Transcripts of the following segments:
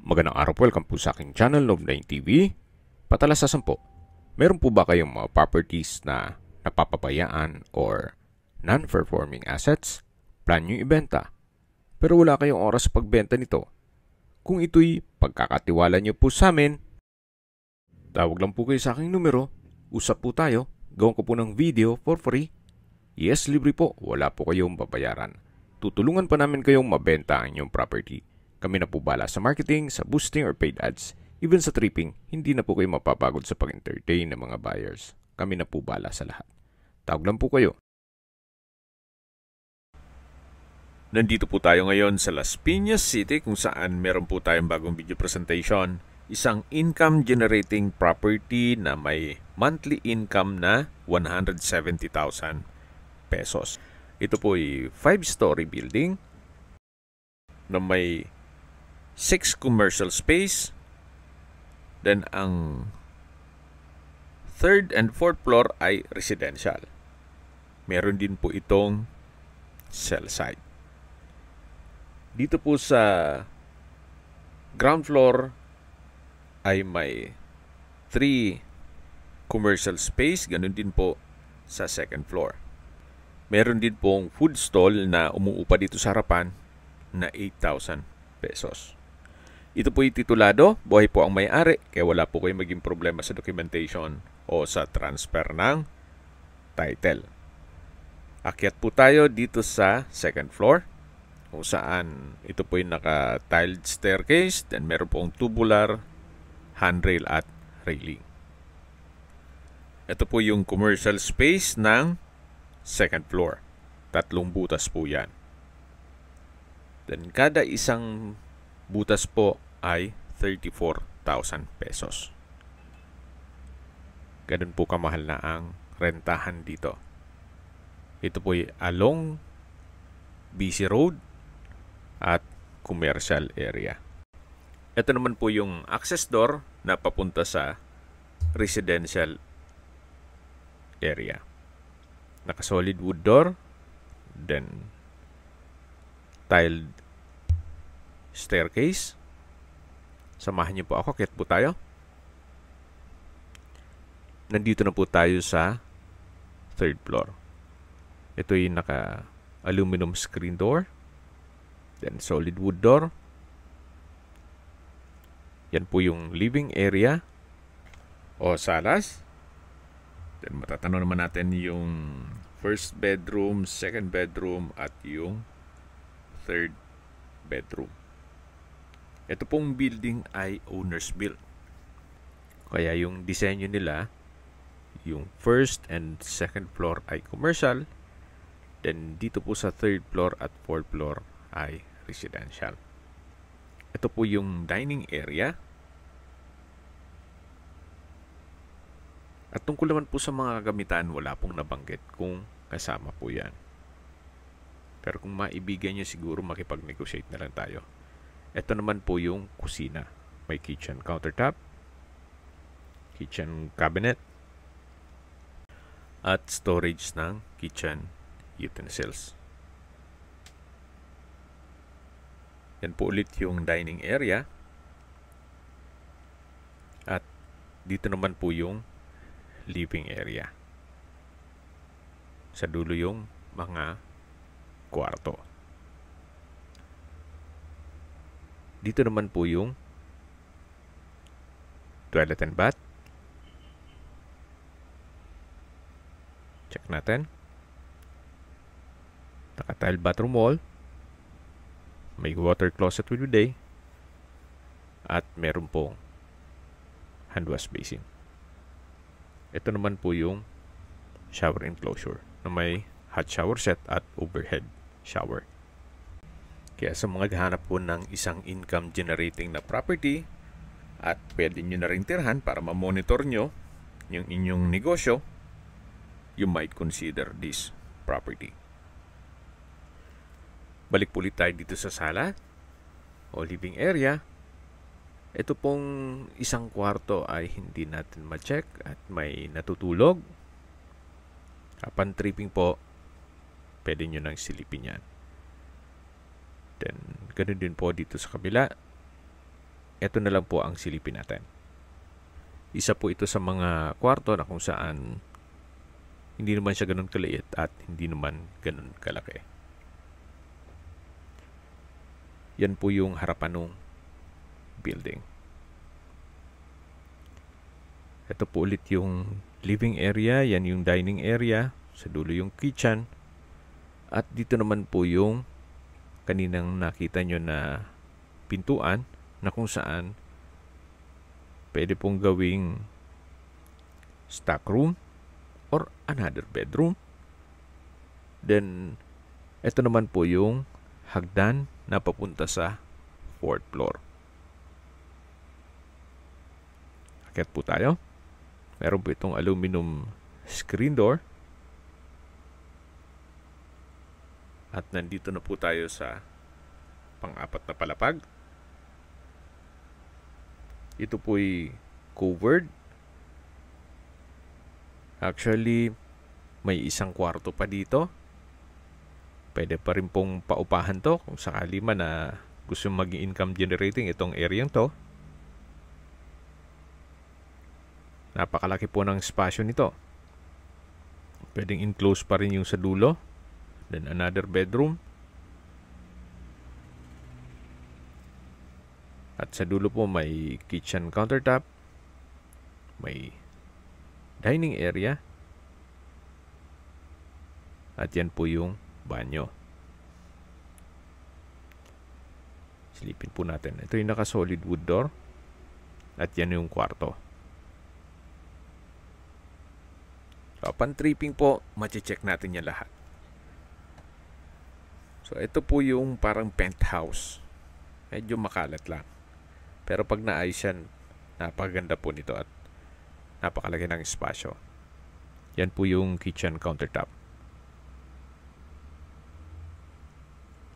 Magandang araw po, welcome po sa aking channel, Love9 TV. Patalasasan po, meron po ba kayong mga properties na napapabayaan or non-performing assets? Plan nyo ibenta, pero wala kayong oras sa pagbenta nito. Kung ito'y pagkakatiwala nyo po sa amin, tawag lang po kayo sa aking numero, usap po tayo, gawin ko po ng video for free. Yes, libre po, wala po kayong babayaran. Tutulungan pa namin kayong mabenta ang inyong property. Kami na po bala sa marketing, sa boosting or paid ads. Even sa tripping, hindi na po kayo mapapagod sa pag-entertain ng mga buyers. Kami na po bala sa lahat. Tawag lang po kayo. Nandito po tayo ngayon sa Las Piñas City kung saan meron po tayong bagong video presentation. Isang income generating property na may monthly income na 170,000 pesos. Ito po ay 5-story building na may 6 commercial space. Then ang 3rd and 4th floor ay residential. Meron din po itong cell site. Dito po sa ground floor ay may 3 commercial space. Ganun din po sa 2nd floor. Meron din pong food stall na umuupa dito sa harapan na 8,000 pesos. Ito po yung titulado, buhay po ang may-ari, kaya wala po kayong maging problema sa documentation o sa transfer ng title. Akyat po tayo dito sa 2nd floor, kung saan ito po yung naka-tiled staircase, then meron pong tubular handrail at railing. Ito po yung commercial space ng 2nd floor. 3 butas po yan. Then kada isang butas po ay 34,000 pesos. Ganun po kamahal na ang rentahan dito. Ito po ay along BC Road at commercial area. Ito naman po yung access door na papunta sa residential area. Naka-solid wood door, then tiled staircase. Samahan niyo po ako, akyat po tayo. Nandito na po tayo sa 3rd floor. Ito yung naka-aluminum screen door, then solid wood door. Yan po yung living area o salas. Then matatanong naman natin yung 1st bedroom, 2nd bedroom at yung 3rd bedroom. Ito pong building ay owner's built. Kaya yung disenyo nila, yung 1st and 2nd floor ay commercial. Then dito po sa 3rd floor at 4th floor ay residential. Ito po yung dining area. At tungkol naman po sa mga gamitan, wala pong nabanggit kung kasama po yan. Pero kung maibigay nyo, siguro makipag-negotiate na lang tayo. Ito naman po yung kusina. May kitchen countertop, kitchen cabinet, at storage ng kitchen utensils. Yan po ulit yung dining area. At dito naman po yung living area. Sa dulo yung mga kwarto. Dito naman po yung toilet and bath. Check natin. Naka-tile bathroom wall. May water closet with bidet. At meron pong hand wash basin. Ito naman po yung shower enclosure na may hot shower set at overhead shower. Kaya sa mga gahanap po ng isang income generating na property at pwede nyo na rin tirhan para ma-monitor nyo yung inyong negosyo, you might consider this property. Balik po ulit tayo dito sa sala o living area. Ito pong isang kwarto ay hindi natin ma-check at may natutulog. Upon tripping po, pwede nyo nang silipin yan. Then, ganun din po dito sa kabila. ito na lang po ang silipin natin. Isa po ito sa mga kwarto na kung saan hindi naman siya ganun kaliit at hindi naman ganun kalaki. Yan po yung harapan ng building. Ito po ulit yung living area, yan yung dining area, sa dulo yung kitchen, at dito naman po yung kaninang nakita nyo na pintuan na kung saan pwede pong gawing stock room or another bedroom. Then, ito naman po yung hagdan na papunta sa 4th floor. Akyat po tayo. Meron po itong aluminum screen door. At nandito na po tayo sa pang-apat na palapag. Ito po'y covered. Actually, may isang kwarto pa dito. Pwede pa rin pong paupahan to kung sakali man na gusto maging income generating itong area to. Napakalaki po ng espasyo nito. Pwedeng enclose pa rin yung sa dulo. Then another bedroom. At sa dulo po may kitchen countertop. May dining area. At yan po yung banyo. Silipin po natin. Ito yung naka-solid wood door. At yan yung kwarto. So, pan-tripping po, mache-check natin yan lahat. So, ito po yung parang penthouse. Medyo makalat lang. Pero pag naayos yan, napakaganda po nito at napakalaki ng espasyo. Yan po yung kitchen countertop.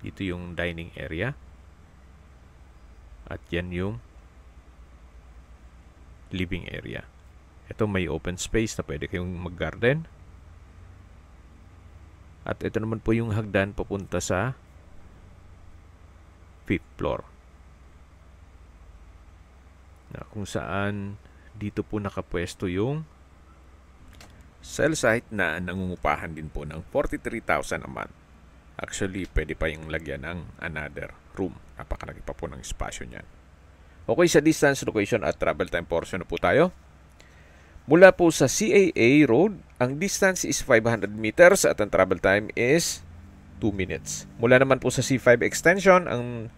Dito yung dining area. At yan yung living area. Ito may open space na pwede kayong mag-garden. At ito naman po yung hagdan papunta sa 5th floor. Na kung saan dito po nakapwesto yung cell site na nangungupahan din po ng 43,000 a month. Actually, pwede pa yung lagyan ng another room. Napakalaki pa po ng espasyo niyan. Okay, sa distance, location at travel time portion na po tayo. Mula po sa CAA Road, ang distance is 500 meters at ang travel time is 2 minutes. Mula naman po sa C5 extension, ang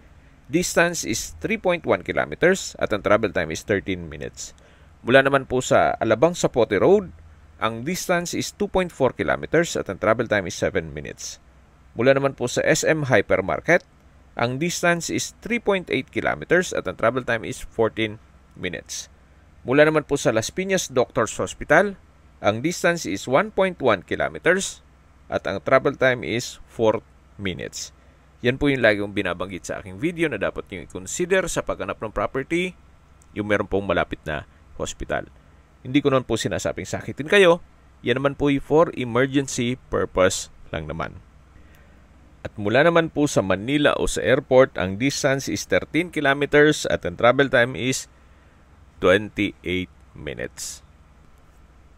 distance is 3.1 kilometers at ang travel time is 13 minutes. Mula naman po sa Alabang Zapote Road, ang distance is 2.4 kilometers at ang travel time is 7 minutes. Mula naman po sa SM Hypermarket, ang distance is 3.8 kilometers at ang travel time is 14 minutes. Mula naman po sa Las Piñas Doctors Hospital, ang distance is 1.1 kilometers at ang travel time is 4 minutes. Yan po yung lagi kong binabanggit sa aking video na dapat nyo i-consider sa paghanap ng property, yung meron pong malapit na hospital. Hindi ko naman po sinasabing sakitin kayo. Yan naman po for emergency purpose lang naman. At mula naman po sa Manila o sa airport, ang distance is 13 kilometers at ang travel time is 28 minutes.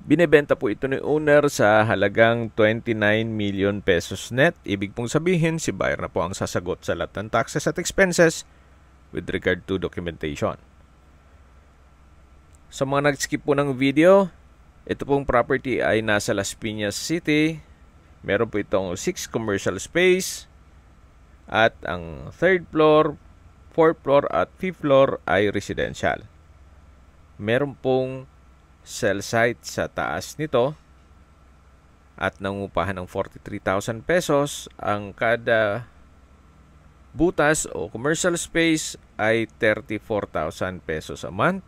Binebenta po ito ni owner sa halagang 29 million pesos net. Ibig pong sabihin, si buyer na po ang sasagot sa lahat ng taxes at expenses with regard to documentation. Sa mga nag-skip po ng video, ito pong property ay nasa Las Piñas City. Meron po itong 6 commercial space at ang 3rd floor, 4th floor at 5th floor ay residential. Meron pong cell site sa taas nito at nangupahan ng 43,000 pesos. Ang kada butas o commercial space ay 34,000 pesos a month.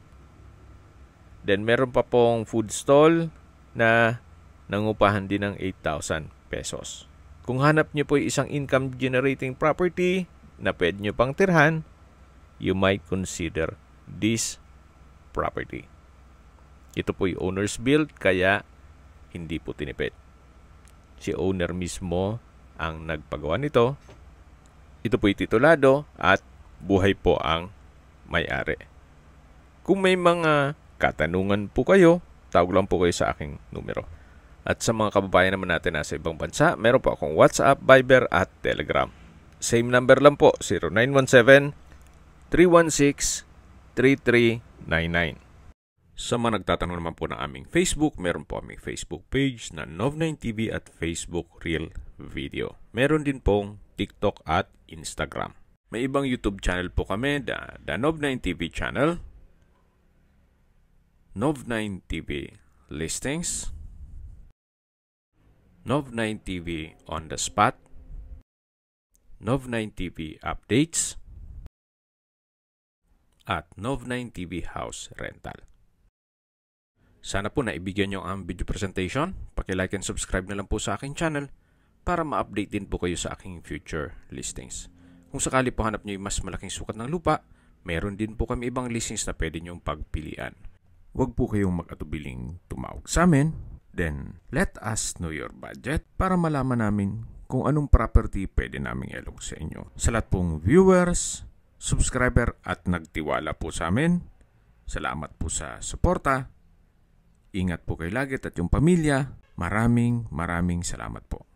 Then meron pa pong food stall na nangupahan din ng 8,000 pesos. Kung hanap nyo po isang income generating property na pwede nyo pang tirhan, you might consider this property. Ito po yung owner's build, kaya hindi po tinipid. Si owner mismo ang nagpagawa nito. Ito po yung titulado at buhay po ang may-ari. Kung may mga katanungan po kayo, tawag lang po kayo sa aking numero. At sa mga kababayan naman natin nasa ibang bansa, meron po akong WhatsApp, Viber at Telegram. Same number lang po, 0917-316-3399. Sa mga nagtatanong naman po ng aming Facebook, meron po aming Facebook page na Nov9TV at Facebook Real Video. Meron din pong TikTok at Instagram. May ibang YouTube channel po kami, the Nov9TV channel, Nov9TV Listings, Nov9TV On The Spot, Nov9TV Updates, at Nov9TV House Rental. Sana po naibigyan nyo ang video presentation. Paki-like and subscribe na lang po sa aking channel para ma-update din po kayo sa aking future listings. Kung sakali po hanap nyo yung mas malaking sukat ng lupa, meron din po kami ibang listings na pwede nyong pagpilian. Huwag po kayong mag-atubiling tumawag sa amin. Then, let us know your budget para malaman namin kung anong property pwede naming ilog sa inyo. Sa lahat pong viewers, subscriber at nagtiwala po sa amin, salamat po sa suporta. Ingat po kayo lagi at yung pamilya. Maraming salamat po.